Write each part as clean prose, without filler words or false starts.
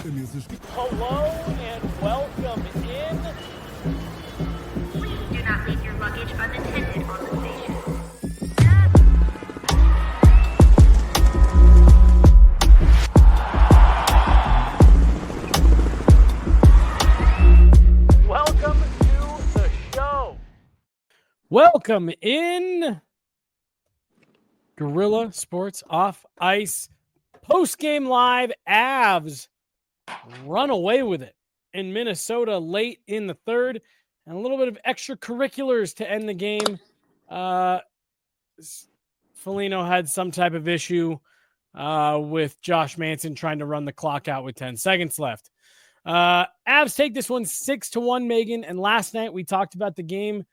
Hello and welcome in. Please do not leave your luggage unattended on the station. Welcome to the show. Welcome in. Guerilla Sports Off Ice. Postgame live. Avs run away with it in Minnesota late in the third, and a little bit of extracurriculars to end the game. Foligno had some type of issue with Josh Manson trying to run the clock out with 10 seconds left. Avs take this one 6-1, Megan. And last night we talked about the game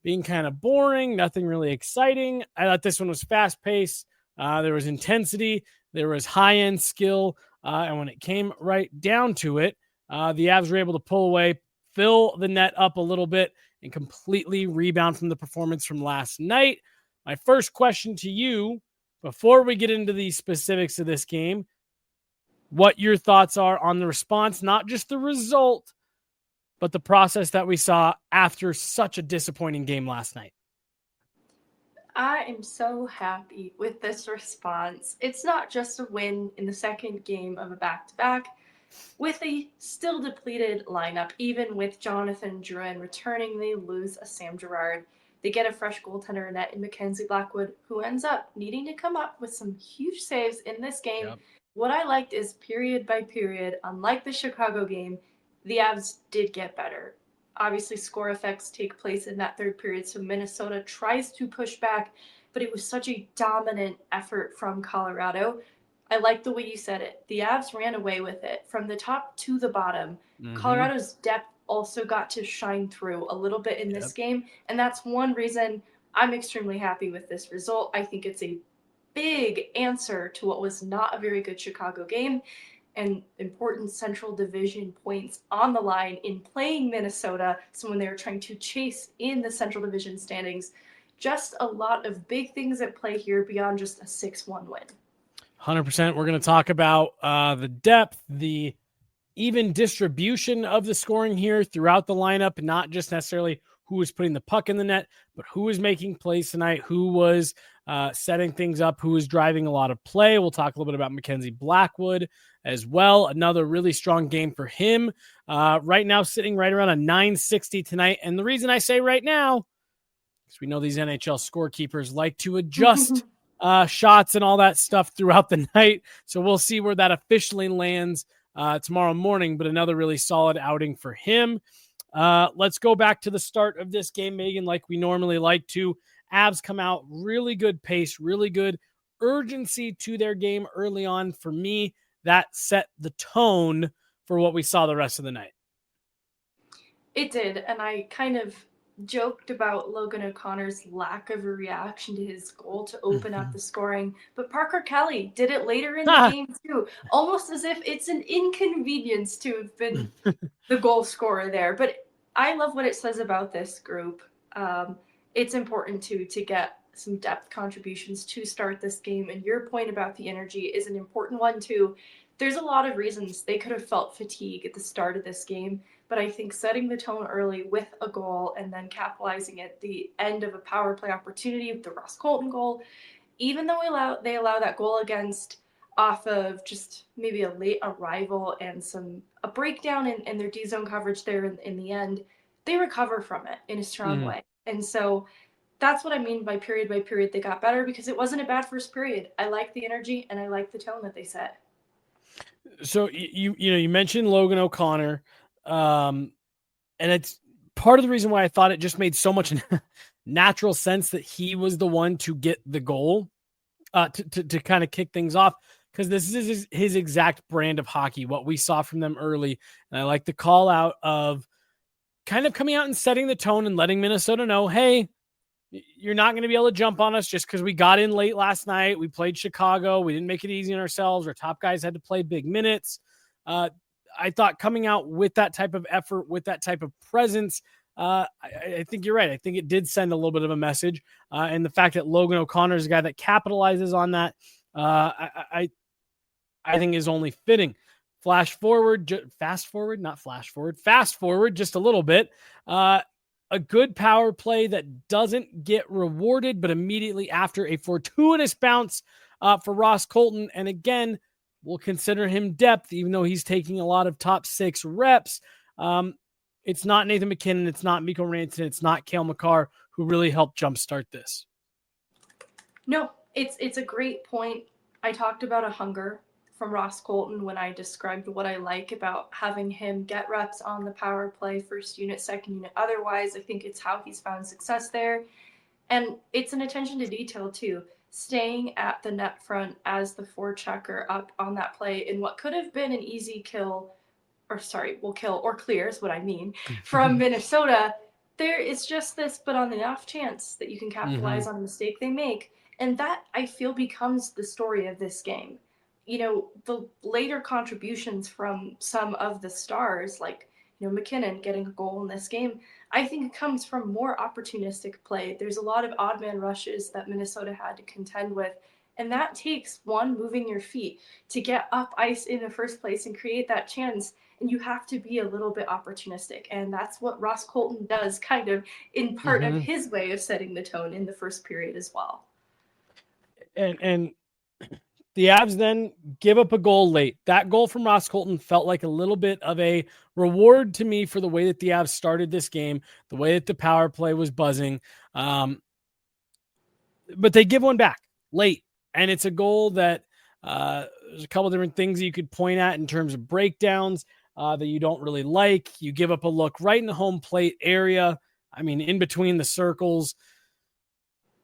being kind of boring, nothing really exciting. I thought this one was fast-paced. There was intensity. There was high-end skill. And when it came right down to it, the Avs were able to pull away, fill the net up a little bit, and completely rebound from the performance from last night. My first question to you, before we get into the specifics of this game, what your thoughts are on the response, not just the result, but the process that we saw after such a disappointing game last night. I am so happy with this response. It's not just a win in the second game of a back-to-back. With a still depleted lineup, even with Jonathan Drouin returning, they lose a Sam Girard. They get a fresh goaltender net in Mackenzie Blackwood, who ends up needing to come up with some huge saves in this game. Yep. What I liked is period by period, unlike the Chicago game, the Avs did get better. Obviously, score effects take place in that third period, so Minnesota tries to push back, but it was such a dominant effort from Colorado. I like the way you said it. The Avs ran away with it from the top to the bottom. Mm-hmm. Colorado's depth also got to shine through a little bit in this game, and that's one reason I'm extremely happy with this result. I think it's a big answer to what was not a very good Chicago game, and important Central Division points on the line in playing Minnesota. So when they were trying to chase in the Central Division standings, just a lot of big things at play here beyond just a 6-1 win. 100%. We're going to talk about the depth, the even distribution of the scoring here throughout the lineup, not just necessarily who was putting the puck in the net, but who was making plays tonight, who was setting things up, who was driving a lot of play. We'll talk a little bit about Mackenzie Blackwood as well. Another really strong game for him. Right now, sitting right around a 960 tonight. And the reason I say right now, because we know these NHL scorekeepers like to adjust shots and all that stuff throughout the night. So we'll see where that officially lands tomorrow morning, but another really solid outing for him. Let's go back to the start of this game, Megan, like we normally like to. Avs come out really good pace, really good urgency to their game early on. For me, that set the tone for what we saw the rest of the night. It did, and I kind of joked about Logan O'Connor's lack of a reaction to his goal to open up the scoring, but Parker Kelly did it later in the game too, almost as if it's an inconvenience to have been the goal scorer there. But I love what it says about this group. It's important to get some depth contributions to start this game, and your point about the energy is an important one too. There's a lot of reasons they could have felt fatigue at the start of this game, but I think setting the tone early with a goal and then capitalizing at the end of a power play opportunity with the Ross Colton goal, even though they allow that goal against off of just maybe a late arrival and a breakdown in their D-zone coverage there in the end, they recover from it in a strong way. And so that's what I mean by period they got better, because it wasn't a bad first period. I like the energy and I like the tone that they set. So you mentioned Logan O'Connor, and it's part of the reason why I thought it just made so much natural sense that he was the one to get the goal, to kind of kick things off, because this is his exact brand of hockey, what we saw from them early. And I like the call out of kind of coming out and setting the tone and letting Minnesota know, hey, you're not going to be able to jump on us just because we got in late last night. We played Chicago. We didn't make it easy on ourselves. Our top guys had to play big minutes. I thought coming out with that type of effort, with that type of presence, I think you're right. I think it did send a little bit of a message. And the fact that Logan O'Connor is a guy that capitalizes on that, I think is only fitting. fast forward just a little bit. A good power play that doesn't get rewarded, but immediately after a fortuitous bounce for Ross Colton. And again, we'll consider him depth, even though he's taking a lot of top 6 reps. It's not Nathan MacKinnon. It's not Mikko Rantanen. It's not Cale Makar who really helped jumpstart this. No, it's a great point. I talked about a hunger from Ross Colton when I described what I like about having him get reps on the power play, first unit, second unit. Otherwise, I think it's how he's found success there. And it's an attention to detail too. Staying at the net front as the forechecker up on that play in what could have been an easy kill or clear is what I mean, from Minnesota. There is just this, but on the off chance that you can capitalize on a mistake they make. And that, I feel, becomes the story of this game. You know, the later contributions from some of the stars, like, you know, MacKinnon getting a goal in this game, I think it comes from more opportunistic play. There's a lot of odd man rushes that Minnesota had to contend with. And that takes moving your feet to get up ice in the first place and create that chance. And you have to be a little bit opportunistic. And that's what Ross Colton does, kind of in part of his way of setting the tone in the first period as well. And the Avs then give up a goal late. That goal from Ross Colton felt like a little bit of a reward to me for the way that the Avs started this game, the way that the power play was buzzing. But they give one back late. And it's a goal that there's a couple different things you could point at in terms of breakdowns that you don't really like. You give up a look right in the home plate area. I mean, in between the circles.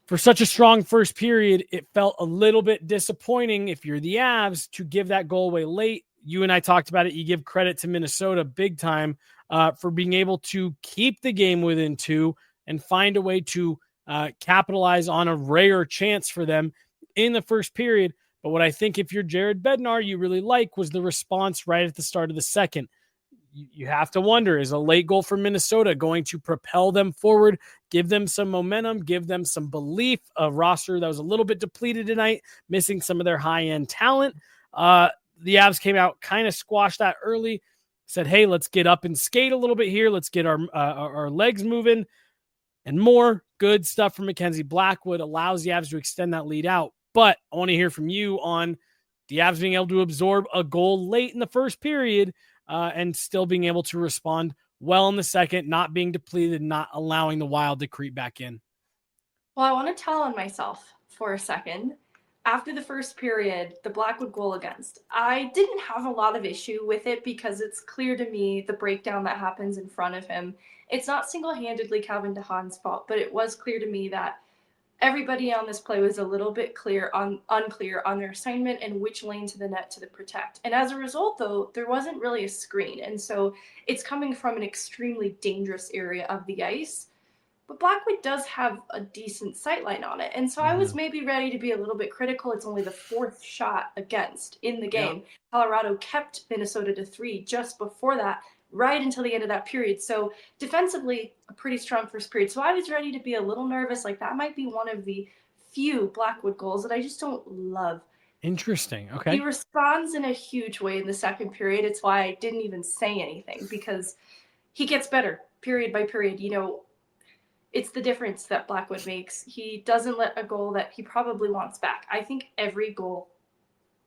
For such a strong first period, it felt a little bit disappointing if you're the Avs to give that goal away late. You and I talked about it. You give credit to Minnesota big time for being able to keep the game within 2 and find a way to capitalize on a rare chance for them in the first period. But what I think if you're Jared Bednar, you really like was the response right at the start of the second. You have to wonder, is a late goal from Minnesota going to propel them forward, give them some momentum, give them some belief, a roster that was a little bit depleted tonight, missing some of their high-end talent? The Avs came out, kind of squashed that early, said, hey, let's get up and skate a little bit here. Let's get our legs moving, and more good stuff from Mackenzie Blackwood allows the Avs to extend that lead out. But I want to hear from you on the Avs being able to absorb a goal late in the first period and still being able to respond well in the second, not being depleted, not allowing the Wild to creep back in. Well, I want to tell on myself for a second. After the first period, the Blackwood goal against, I didn't have a lot of issue with it because it's clear to me the breakdown that happens in front of him. It's not single-handedly Calvin DeHaan's fault, but it was clear to me that everybody on this play was a little bit unclear on their assignment and which lane to the net to protect. And as a result, though, there wasn't really a screen. And so it's coming from an extremely dangerous area of the ice. But Blackwood does have a decent sightline on it. And so I was maybe ready to be a little bit critical. It's only the 4th shot against in the game. Yeah. Colorado kept Minnesota to 3 just before that, right until the end of that period. So defensively, a pretty strong first period. So I was ready to be a little nervous. Like that might be one of the few Blackwood goals that I just don't love. Interesting. Okay. He responds in a huge way in the second period. It's why I didn't even say anything, because he gets better period by period. You know, it's the difference that Blackwood makes. He doesn't let a goal that he probably wants back. I think every goal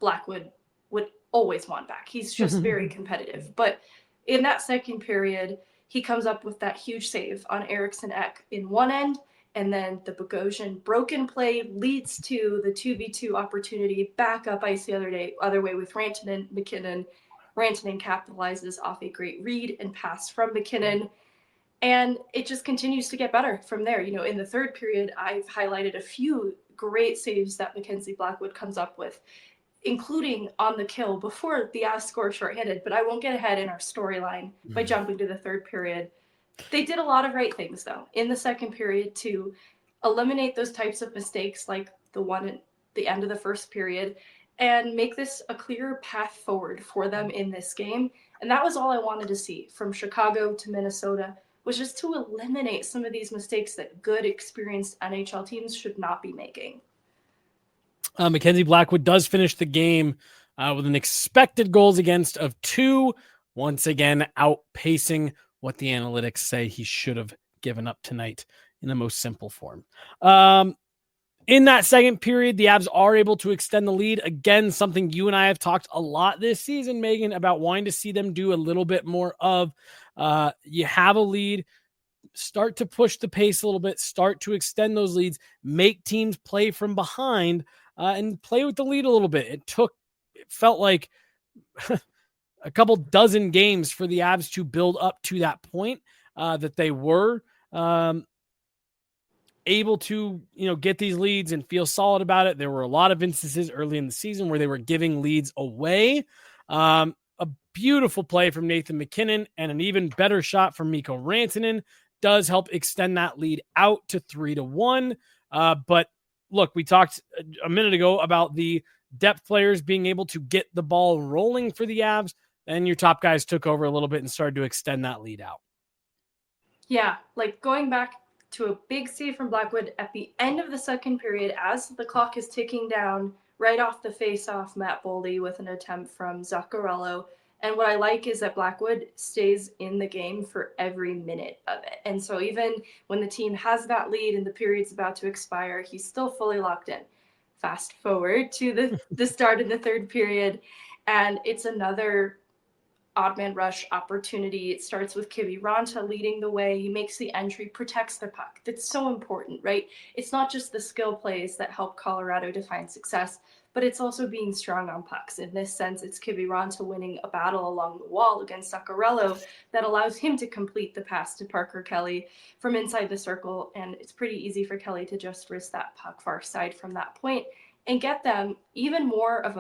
Blackwood would always want back. He's just very competitive. But in that second period, he comes up with that huge save on Eriksson Ek in one end, and then the Bogosian broken play leads to the 2v2 opportunity back up ice the other way with Rantanen, MacKinnon. Rantanen capitalizes off a great read and pass from MacKinnon, and it just continues to get better from there. You know, in the third period, I've highlighted a few great saves that Mackenzie Blackwood comes up with, including on the kill before the Avs score shorthanded, but I won't get ahead in our storyline by jumping to the third period. They did a lot of right things, though, in the second period to eliminate those types of mistakes like the one at the end of the first period and make this a clear path forward for them in this game. And that was all I wanted to see from Chicago to Minnesota, was just to eliminate some of these mistakes that good, experienced NHL teams should not be making. Mackenzie Blackwood does finish the game with an expected goals against of 2, once again outpacing what the analytics say he should have given up tonight in the most simple form. In that second period, the Avs are able to extend the lead. Again, something you and I have talked a lot this season, Megan, about wanting to see them do a little bit more of. You have a lead, start to push the pace a little bit, start to extend those leads, make teams play from behind, and play with the lead a little bit. It felt like a couple dozen games for the Avs to build up to that point that they were able to, get these leads and feel solid about it. There were a lot of instances early in the season where they were giving leads away. A beautiful play from Nathan MacKinnon and an even better shot from Mikko Rantanen does help extend that lead out to 3-1. But look, we talked a minute ago about the depth players being able to get the ball rolling for the Avs, and your top guys took over a little bit and started to extend that lead out. Yeah, like going back to a big save from Blackwood at the end of the second period as the clock is ticking down, right off the face-off, Matt Boldy with an attempt from Zuccarello. And what I like is that Blackwood stays in the game for every minute of it. And so even when the team has that lead and the period's about to expire, he's still fully locked in. Fast forward to the start of the third period, and it's another odd man rush opportunity. It starts with Kiviranta leading the way. He makes the entry, protects the puck. That's so important, right? It's not just the skill plays that help Colorado define success, but it's also being strong on pucks. In this sense, it's Kiviranta winning a battle along the wall against Zuccarello that allows him to complete the pass to Parker Kelly from inside the circle. And it's pretty easy for Kelly to just wrist that puck far side from that point and get them even more of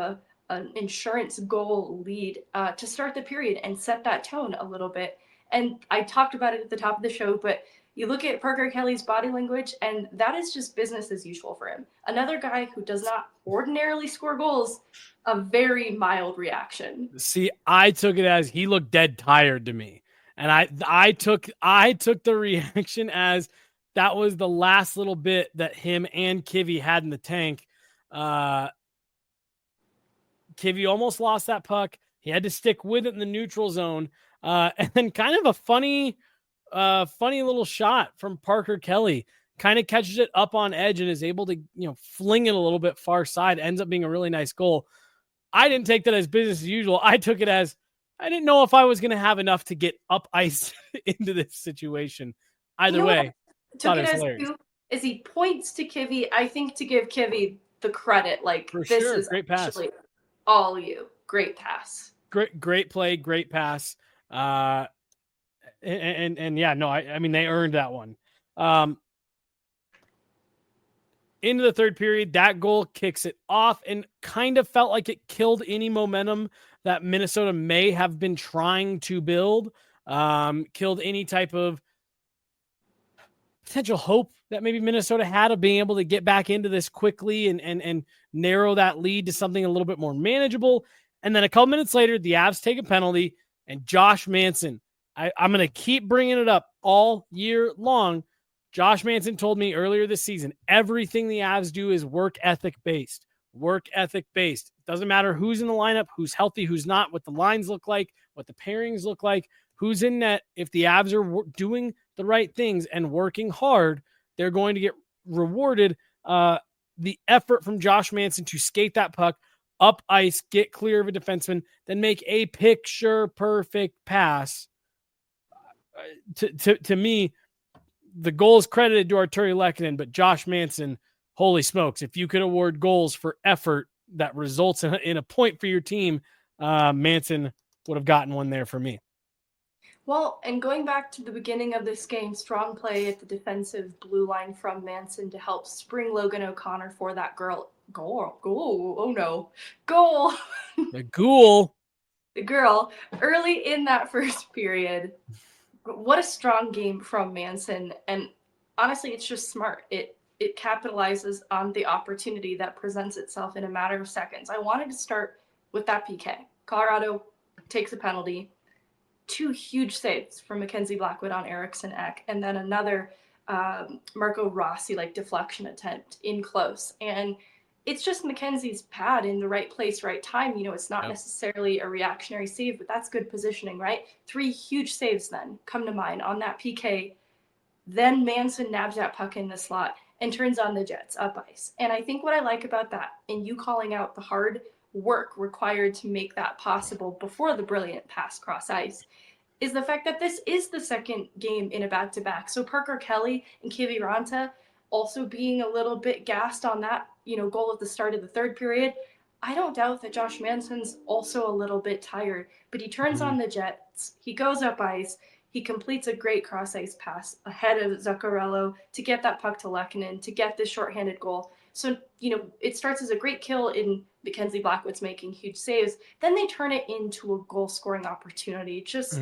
an insurance goal lead to start the period and set that tone a little bit. And I talked about it at the top of the show, but you look at Parker Kelly's body language, and that is just business as usual for him. Another guy who does not ordinarily score goals, a very mild reaction. See, I took it as he looked dead tired to me. And I took the reaction as that was the last little bit that him and Kivy had in the tank. Kivy almost lost that puck. He had to stick with it in the neutral zone. And then kind of a funny little shot from Parker Kelly. Kind of catches it up on edge and is able to, fling it a little bit far side. Ends up being a really nice goal. I didn't take that as business as usual. I took it as I didn't know if I was going to have enough to get up ice into this situation. Either way, took it as too, as he points to Kivy. I think to give Kivy the credit, like for this sure. is Great pass. All you. Great pass. Great play. Great pass. And yeah, no, I mean, they earned that one. Into the third period, that goal kicks it off and kind of felt like it killed any momentum that Minnesota may have been trying to build. Killed any type of potential hope that maybe Minnesota had of being able to get back into this quickly and narrow that lead to something a little bit more manageable. And then a couple minutes later, the Avs take a penalty, and Josh Manson, I'm going to keep bringing it up all year long. Josh Manson told me earlier this season, everything the Avs do is work ethic based. Doesn't matter who's in the lineup, who's healthy, who's not, what the lines look like, what the pairings look like, who's in net. If the Avs are doing the right things and working hard, they're going to get rewarded. The effort from Josh Manson to skate that puck up ice, get clear of a defenseman, then make a picture perfect pass. To me, the goal is credited to Arturi Lehkonen, but Josh Manson, holy smokes, if you could award goals for effort that results in a point for your team, Manson would have gotten one there for me. Well, and going back to the beginning of this game, strong play at the defensive blue line from Manson to help spring Logan O'Connor for that goal. Oh no, goal. The ghoul. The girl early in that first period. What a strong game from Manson. And honestly, it's just smart. It capitalizes on the opportunity that presents itself in a matter of seconds. I wanted to start with that PK. Colorado takes a penalty. 2 huge saves from Mackenzie Blackwood on Eriksson Ek, and then another Marco Rossi deflection attempt in close. And it's just Mackenzie's pad in the right place, right time. It's not Yep. necessarily a reactionary save, but that's good positioning, right? 3 huge saves then come to mind on that PK. Then Manson nabs that puck in the slot and turns on the Jets up ice. And I think what I like about that, and you calling out the hard work required to make that possible before the brilliant pass cross ice, is the fact that this is the second game in a back-to-back. So Parker Kelly and Kiviranta also being a little bit gassed on that, goal at the start of the third period. I don't doubt that Josh Manson's also a little bit tired, but he turns on the Jets. He goes up ice. He completes a great cross-ice pass ahead of Zuccarello to get that puck to Lehkonen to get this shorthanded goal. So, it starts as a great kill in Mackenzie Blackwood's making huge saves. Then they turn it into a goal-scoring opportunity. Just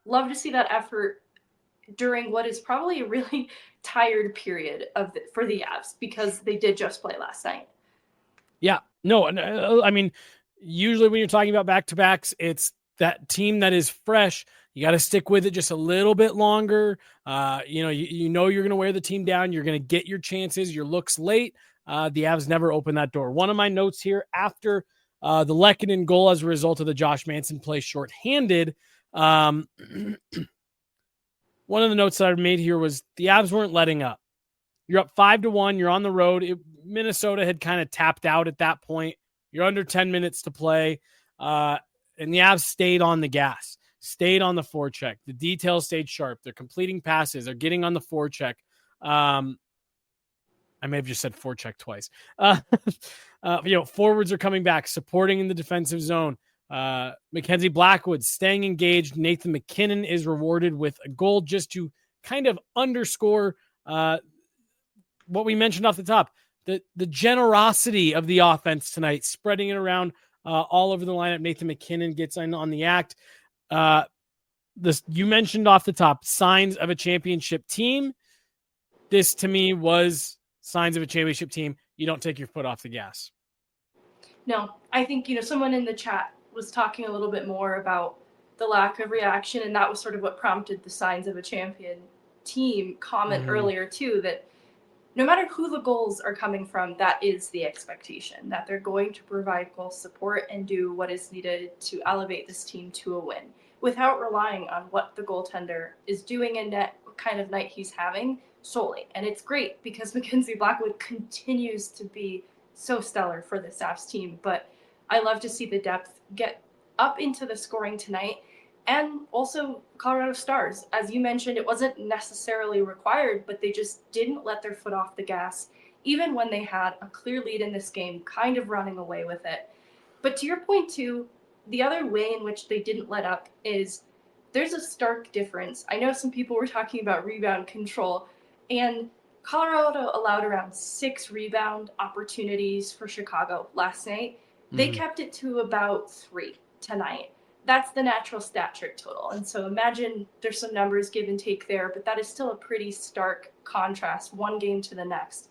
love to see that effort during what is probably a really tired period for the Avs because they did just play last night. Yeah. No, I mean, usually when you're talking about back-to-backs, it's that team that is fresh. You got to stick with it just a little bit longer. You're going to wear the team down. You're going to get your chances, your looks late. The Avs never open that door. One of my notes here after the Lehkonen goal as a result of the Josh Manson play shorthanded. One of the notes that I made here was the Avs weren't letting up. You're up 5-1. You're on the road. Minnesota had kind of tapped out at that point. You're under 10 minutes to play. And the Avs stayed on the gas, stayed on the forecheck. The details stayed sharp. They're completing passes. They're getting on the forecheck. I may have just said forecheck twice. Forwards are coming back, supporting in the defensive zone. Mackenzie Blackwood staying engaged. Nathan McKinnon is rewarded with a goal just to kind of underscore what we mentioned off the top. The generosity of the offense tonight, spreading it around all over the lineup. Nathan McKinnon gets in on the act. You mentioned off the top signs of a championship team. This to me was signs of a championship team. You don't take your foot off the gas. No, I think, someone in the chat was talking a little bit more about the lack of reaction, and that was sort of what prompted the signs of a champion team comment earlier too, that no matter who the goals are coming from, that is the expectation, that they're going to provide goal support and do what is needed to elevate this team to a win without relying on what the goaltender is doing in net, what kind of night he's having solely. And it's great because Mackenzie Blackwood continues to be so stellar for the Avs team, but I love to see the depth get up into the scoring tonight. And also Colorado Stars. As you mentioned, it wasn't necessarily required, but they just didn't let their foot off the gas, even when they had a clear lead in this game, kind of running away with it. But to your point too, the other way in which they didn't let up is there's a stark difference. I know some people were talking about rebound control, and Colorado allowed around 6 rebound opportunities for Chicago last night. They kept it to about 3 tonight. That's the natural stat trick total. And so imagine there's some numbers give and take there, but that is still a pretty stark contrast, one game to the next.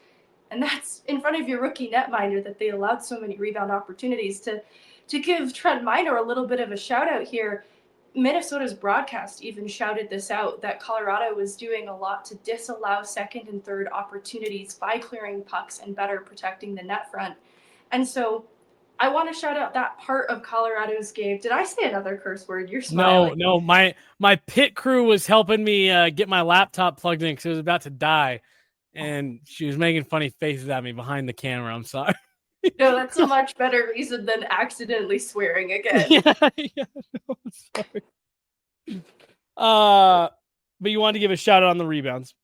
And that's in front of your rookie netminder that they allowed so many rebound opportunities. To give Trent Minor a little bit of a shout out here, Minnesota's broadcast even shouted this out, that Colorado was doing a lot to disallow second and third opportunities by clearing pucks and better protecting the net front. And so I want to shout out that part of Colorado's game. Did I say another curse word? You're smiling. No. My pit crew was helping me get my laptop plugged in because it was about to die, and she was making funny faces at me behind the camera. I'm sorry. No, that's a much better reason than accidentally swearing again. Yeah, no, sorry. But you wanted to give a shout out on the rebounds,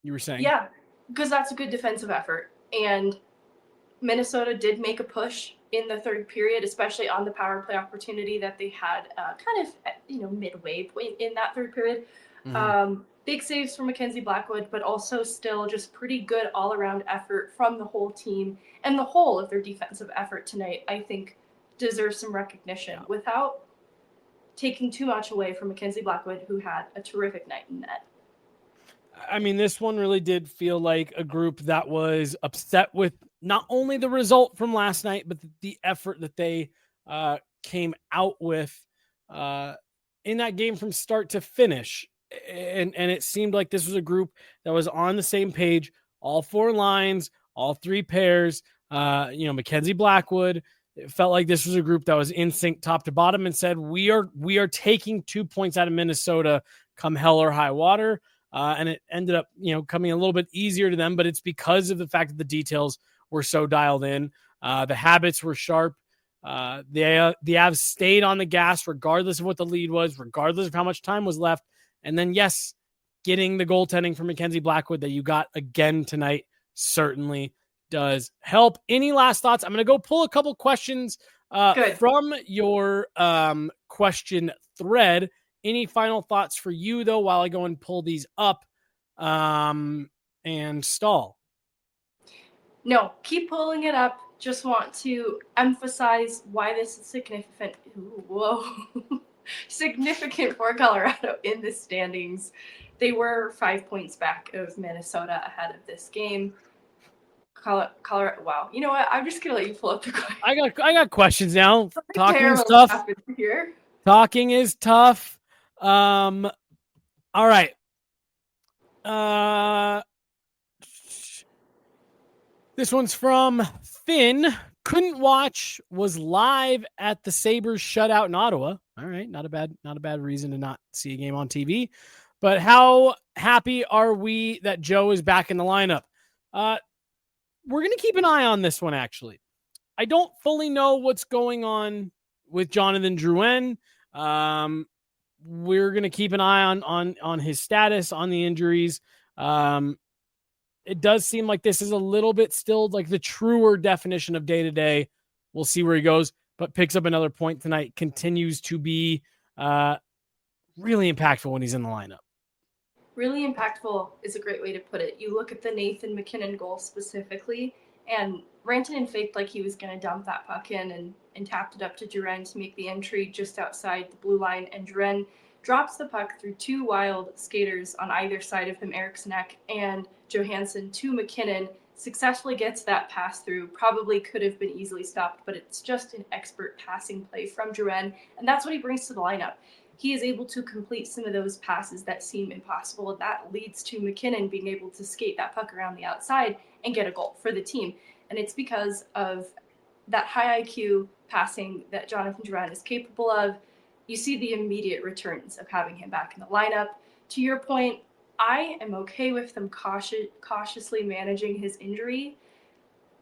you were saying? Yeah, because that's a good defensive effort. And Minnesota did make a push in the third period, especially on the power play opportunity that they had kind of, midway point in that third period. Big saves from Mackenzie Blackwood, but also still just pretty good all-around effort from the whole team. And the whole of their defensive effort tonight, I think, deserves some recognition without taking too much away from Mackenzie Blackwood, who had a terrific night in net. I mean, this one really did feel like a group that was upset with not only the result from last night, but the effort that they came out with in that game from start to finish. And it seemed like this was a group that was on the same page, all 4 lines, all 3 pairs. Mackenzie Blackwood. It felt like this was a group that was in sync top to bottom and said, we are taking 2 points out of Minnesota come hell or high water. And it ended up, coming a little bit easier to them, but it's because of the fact that the details were so dialed in. The habits were sharp. The Avs stayed on the gas regardless of what the lead was, regardless of how much time was left. And then, yes, getting the goaltending from Mackenzie Blackwood that you got again tonight certainly does help. Any last thoughts? I'm going to go pull a couple questions from your question thread. Any final thoughts for you, though, while I go and pull these up and stall? No, keep pulling it up. Just want to emphasize why this is significant. Significant for Colorado in the standings. They were 5 points back of Minnesota ahead of this game. Colorado. Wow. You know what? I'm just gonna let you pull up the question. I got questions now. Talking is tough. Here. Talking is tough. All right. This one's from Finn. Couldn't watch. Was live at the Sabres shutout in Ottawa. All right, not a bad reason to not see a game on TV. But how happy are we that Joe is back in the lineup? We're going to keep an eye on this one, actually. I don't fully know what's going on with Jonathan Drouin. We're going to keep an eye on his status, on the injuries. It does seem like this is a little bit still like the truer definition of day-to-day. We'll see where he goes, but picks up another point tonight, continues to be really impactful when he's in the lineup. Really impactful is a great way to put it. You look at the Nathan MacKinnon goal specifically, and Rantanen faked like he was going to dump that puck in and tapped it up to Drouin to make the entry just outside the blue line, and Drouin drops the puck through two wild skaters on either side of him, Eriksson and Johansson, to MacKinnon, successfully gets that pass through. Probably could have been easily stopped, but it's just an expert passing play from Drouin, and that's what he brings to the lineup. He is able to complete some of those passes that seem impossible. That leads to MacKinnon being able to skate that puck around the outside and get a goal for the team. And it's because of that high IQ passing that Jonathan Drouin is capable of. You see the immediate returns of having him back in the lineup. To your point, I am okay with them cautiously managing his injury,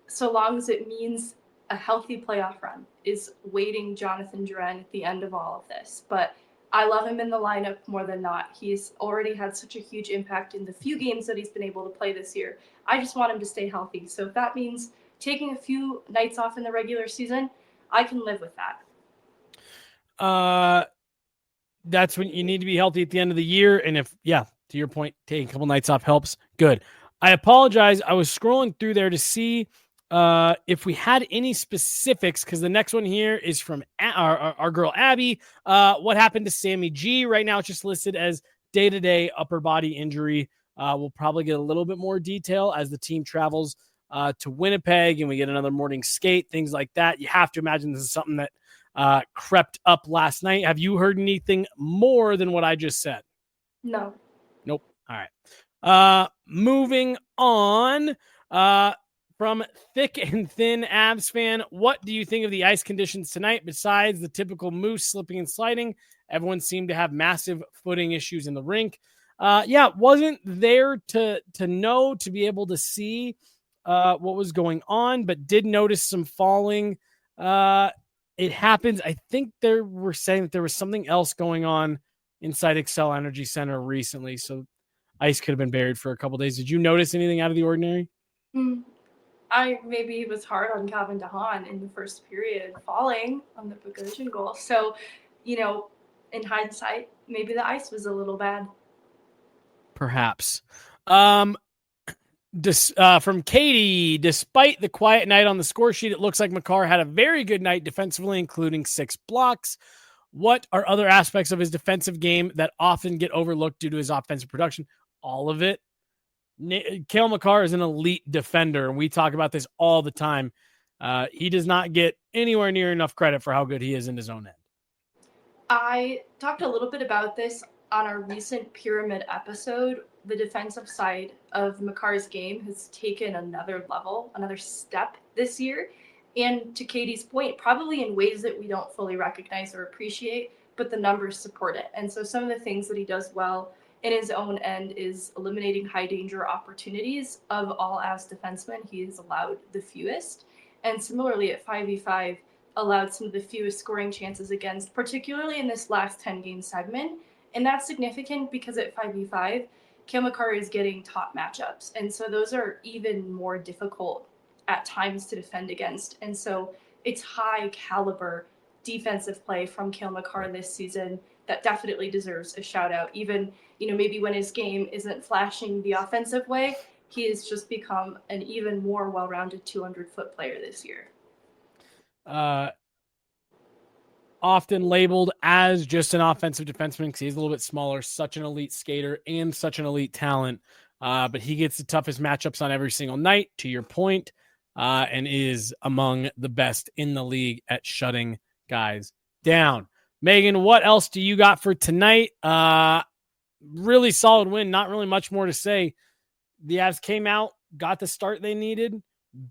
so long as it means a healthy playoff run is waiting Jonathan Drouin at the end of all of this. But I love him in the lineup more than not. He's already had such a huge impact in the few games that he's been able to play this year. I just want him to stay healthy. So if that means taking a few nights off in the regular season, I can live with that. That's when you need to be healthy at the end of the year. And if, to your point, taking a couple nights off helps. Good. I apologize. I was scrolling through there to see if we had any specifics, because the next one here is from our girl Abby. What happened to Sammy G? Right now it's just listed as day-to-day upper body injury. We'll probably get a little bit more detail as the team travels to Winnipeg and we get another morning skate, things like that. You have to imagine this is something that crept up last night. Have you heard anything more than what I just said? No. Nope. All right. Moving on. From Thick and Thin Avs fan, what do you think of the ice conditions tonight? Besides the typical moose slipping and sliding, everyone seemed to have massive footing issues in the rink. Wasn't there to know, to be able to see what was going on, but did notice some falling. It happens. I think they were saying that there was something else going on inside Xcel Energy Center recently, so ice could have been buried for a couple days. Did you notice anything out of the ordinary? Maybe it was hard on Calvin DeHaan in the first period, falling on the Bogosian goal. So, in hindsight, maybe the ice was a little bad. Perhaps. From Katie, despite the quiet night on the score sheet, it looks like Makar had a very good night defensively, including 6 blocks. What are other aspects of his defensive game that often get overlooked due to his offensive production? All of it. Cale Makar is an elite defender, and we talk about this all the time. He does not get anywhere near enough credit for how good he is in his own end. I talked a little bit about this on our recent pyramid episode the defensive side of Makar's game has taken another level, another step this year. And to Katie's point, probably in ways that we don't fully recognize or appreciate, but the numbers support it. And so some of the things that he does well in his own end is eliminating high danger opportunities. Of all Avs defensemen, he has allowed the fewest. And similarly at 5v5, allowed some of the fewest scoring chances against, particularly in this last 10-game segment. And that's significant because at 5v5, Cale Makar is getting top matchups. And so those are even more difficult at times to defend against. And so it's high caliber defensive play from Cale Makar this season that definitely deserves a shout out. Even, maybe when his game isn't flashing the offensive way, he has just become an even more well-rounded 200-foot player this year. Often labeled as just an offensive defenseman because he's a little bit smaller, such an elite skater and such an elite talent. But he gets the toughest matchups on every single night, to your point, and is among the best in the league at shutting guys down. Megan, what else do you got for tonight? Really solid win. Not really much more to say. The Avs came out, got the start they needed,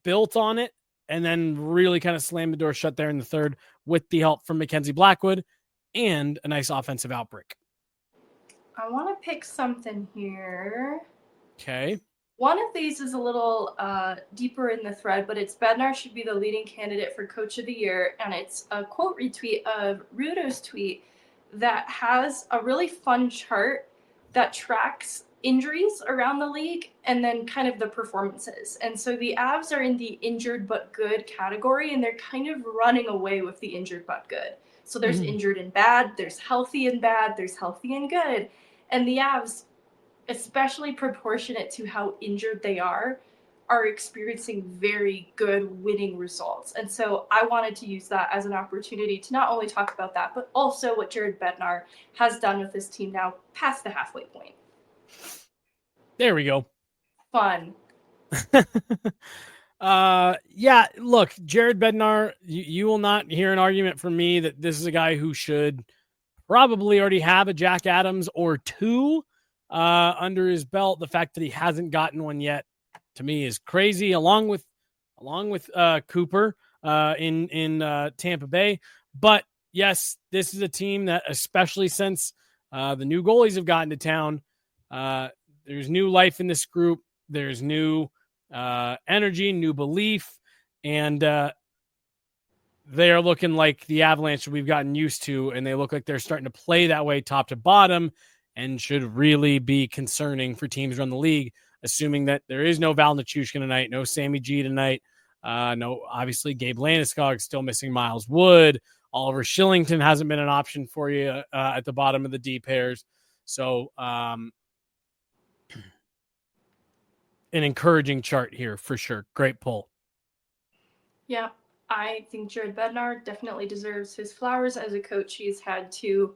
built on it, and then really kind of slammed the door shut there in the third with the help from Mackenzie Blackwood and a nice offensive outbreak. I want to pick something here. Okay. One of these is a little deeper in the thread, but it's Bednar should be the leading candidate for Coach of the Year. And it's a quote retweet of Rudo's tweet that has a really fun chart that tracks injuries around the league and then kind of the performances. And so the Avs are in the injured but good category, and they're kind of running away with the injured but good. So there's injured and bad, there's healthy and bad, there's healthy and good. And the Avs, especially proportionate to how injured they are experiencing very good winning results. And so I wanted to use that as an opportunity to not only talk about that, but also what Jared Bednar has done with this team now past the halfway point. There we go. Fun. Yeah, look, Jared Bednar, you will not hear an argument from me that this is a guy who should probably already have a Jack Adams or two under his belt. The fact that he hasn't gotten one yet, to me, is crazy. Along with Cooper in Tampa Bay. But yes, this is a team that, especially since the new goalies have gotten to town, there's new life in this group. There's new energy, new belief, and they are looking like the Avalanche we've gotten used to, and they look like they're starting to play that way top to bottom, and should really be concerning for teams around the league, assuming that there is no Val Nichushkin tonight, no Sammy G tonight, no, obviously Gabe Landeskog still missing Miles Wood, Oliver Shillington hasn't been an option for you at the bottom of the D pairs, so an encouraging chart here for sure. Great pull. Yeah, I think Jared Bednar definitely deserves his flowers as a coach. He's had to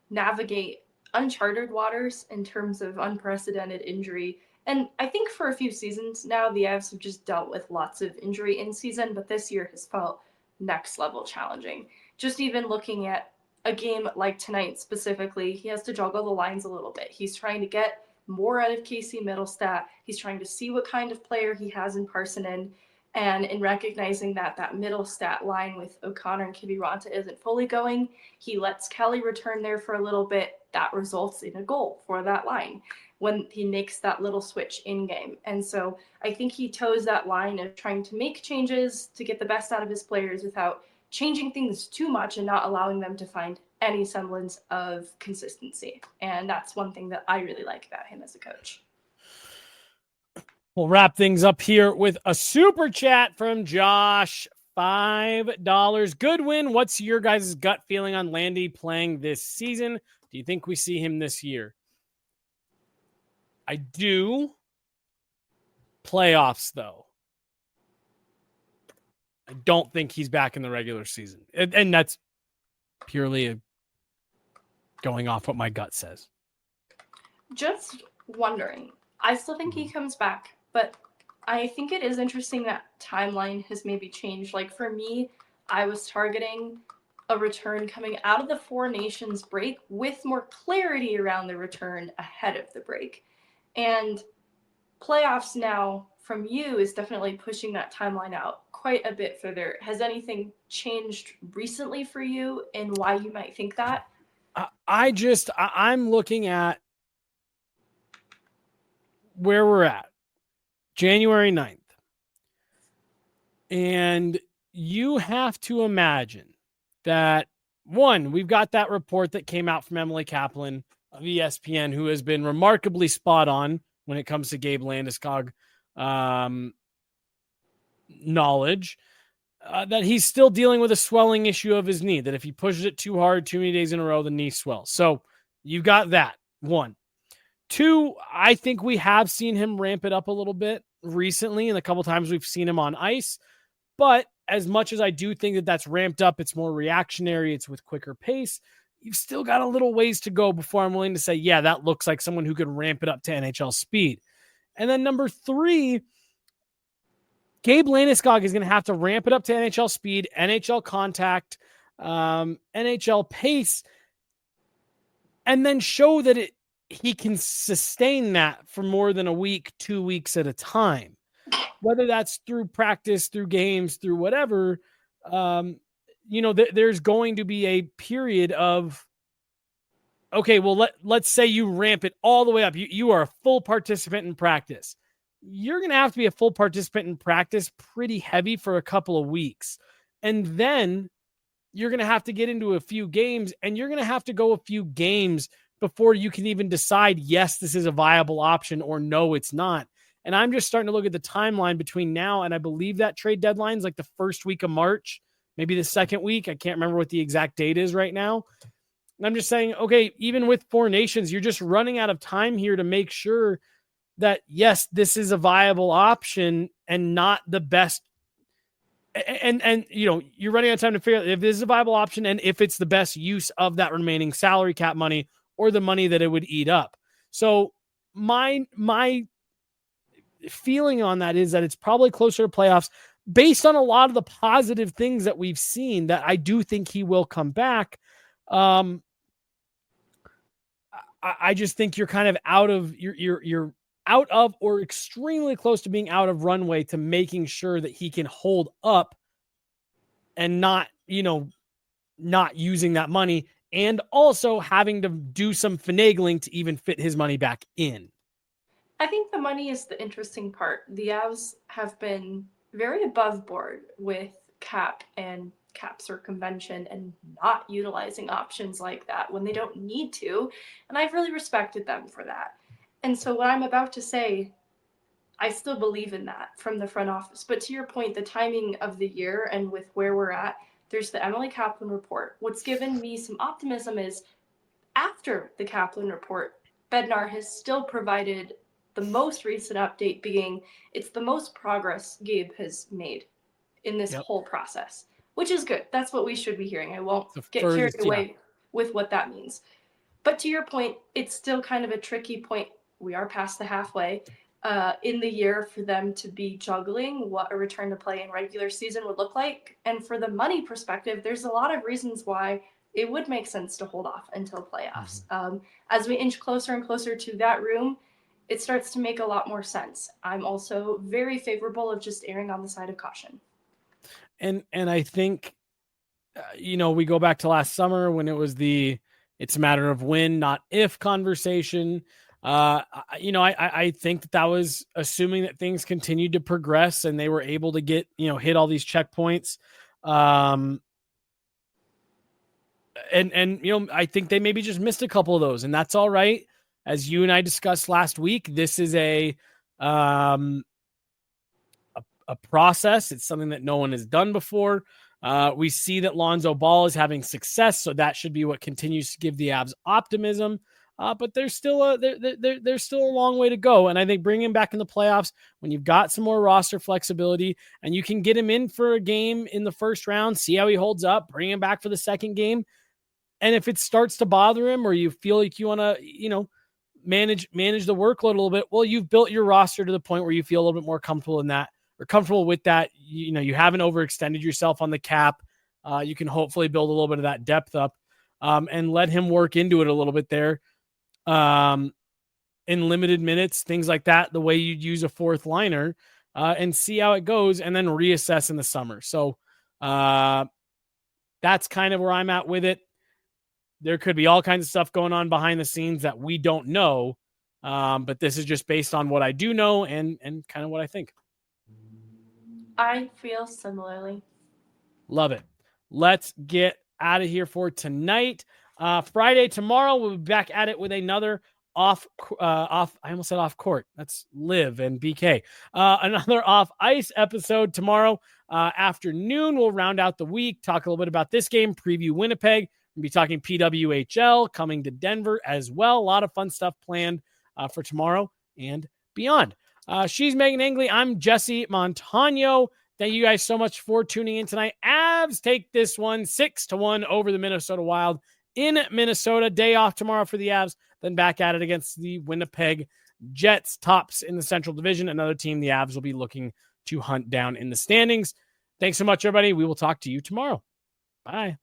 navigate uncharted waters in terms of unprecedented injury. And I think for a few seasons now, the Avs have just dealt with lots of injury in season, but this year has felt next level challenging. Just even looking at a game like tonight specifically, he has to juggle the lines a little bit. He's trying to get more out of Casey Middlestat. He's trying to see what kind of player he has in Parsonen. And in recognizing that that Middlestat line with O'Connor and Kiviranta isn't fully going, he lets Kelly return there for a little bit. That results in a goal for that line when he makes that little switch in game. And so I think he toes that line of trying to make changes to get the best out of his players without changing things too much and not allowing them to find any semblance of consistency. And that's one thing that I really like about him as a coach. We'll wrap things up here with a super chat from Josh. $5. Good win. What's your guys' gut feeling on Landy playing this season? Do you think we see him this year? I do. Playoffs, though. I don't think he's back in the regular season. And that's purely going off what my gut says. Just wondering. I still think he comes back, but I think it is interesting that timeline has maybe changed. Like for me, I was targeting a return coming out of the Four Nations break with more clarity around the return ahead of the break. And playoffs now from you is definitely pushing that timeline out quite a bit further. Has anything changed recently for you and why you might think that? I'm looking at where we're at, January 9th. And you have to imagine that, one, we've got that report that came out from Emily Kaplan of ESPN, who has been remarkably spot on when it comes to Gabe Landeskog knowledge, that he's still dealing with a swelling issue of his knee, that if he pushes it too hard, too many days in a row, the knee swells. So you've got that, one. Two, I think we have seen him ramp it up a little bit recently, and a couple times we've seen him on ice. But as much as I do think that that's ramped up, it's more reactionary, it's with quicker pace, you've still got a little ways to go before I'm willing to say, yeah, that looks like someone who could ramp it up to NHL speed. And then number three, Gabe Landeskog is going to have to ramp it up to NHL speed, NHL contact, NHL pace, and then show that he can sustain that for more than a week, 2 weeks at a time. Whether that's through practice, through games, through whatever, there's going to be a period of, okay, well, let's say you ramp it all the way up. You are a full participant in practice. You're going to have to be a full participant in practice pretty heavy for a couple of weeks. And then you're going to have to get into a few games, and you're going to have to go a few games before you can even decide, yes, this is a viable option, or no, it's not. And I'm just starting to look at the timeline between now and I believe that trade deadline is like the first week of March, maybe the second week. I can't remember what the exact date is right now. And I'm just saying, okay, even with Four Nations, you're just running out of time here to make sure that, yes, this is a viable option and not the best. And you're running out of time to figure out if this is a viable option and if it's the best use of that remaining salary cap money or the money that it would eat up. So my feeling on that is that it's probably closer to playoffs based on a lot of the positive things that we've seen, that I do think he will come back. I just think you're kind of you're out of, or extremely close to being out of runway to making sure that he can hold up and not using that money, and also having to do some finagling to even fit his money back in. I think the money is the interesting part. The Avs have been very above board with cap and cap circumvention and not utilizing options like that when they don't need to. And I've really respected them for that. And so what I'm about to say, I still believe in that from the front office. But to your point, the timing of the year and with where we're at, there's the Emily Kaplan report. What's given me some optimism is after the Kaplan report, Bednar has still provided the most recent update being it's the most progress Gabe has made in this whole process, which is good. That's what we should be hearing. I won't get carried away with what that means. But to your point, it's still kind of a tricky point. We are past the halfway in the year for them to be juggling what a return to play in regular season would look like. And for the money perspective, there's a lot of reasons why it would make sense to hold off until playoffs. As we inch closer and closer to that room, it starts to make a lot more sense. I'm also very favorable of just erring on the side of caution. And I think, we go back to last summer when it was it's a matter of when, not if conversation. I think that was assuming that things continued to progress and they were able to get, hit all these checkpoints. And I think they maybe just missed a couple of those, and that's all right. As you and I discussed last week, this is a process. It's something that no one has done before. We see that Lonzo Ball is having success, so that should be what continues to give the Avs optimism. But there's still a long way to go, and I think bringing him back in the playoffs when you've got some more roster flexibility and you can get him in for a game in the first round, see how he holds up, bring him back for the second game, and if it starts to bother him or you feel like you want to, manage the workload a little bit, well, you've built your roster to the point where you feel a little bit more comfortable in that, or comfortable with that. You haven't overextended yourself on the cap. You can hopefully build a little bit of that depth up, and let him work into it a little bit there. in limited minutes, things like that, the way you'd use a fourth liner, and see how it goes and then reassess in the summer. So that's kind of where I'm at with it. There could be all kinds of stuff going on behind the scenes that we don't know. But this is just based on what I do know and kind of what I think. I feel similarly. Love it. Let's get out of here for tonight. Friday, tomorrow, we'll be back at it with another I almost said off court. That's Liv and BK. Another off ice episode tomorrow afternoon. We'll round out the week, talk a little bit about this game, preview Winnipeg. We'll be talking PWHL coming to Denver as well. A lot of fun stuff planned for tomorrow and beyond. She's Meghan Angley. I'm Jesse Montano. Thank you guys so much for tuning in tonight. Avs take this one 6-1 over the Minnesota Wild in Minnesota. Day off tomorrow for the Avs, then back at it against the Winnipeg Jets, tops in the Central Division. Another team the Avs will be looking to hunt down in the standings. Thanks so much, everybody. We will talk to you tomorrow. Bye.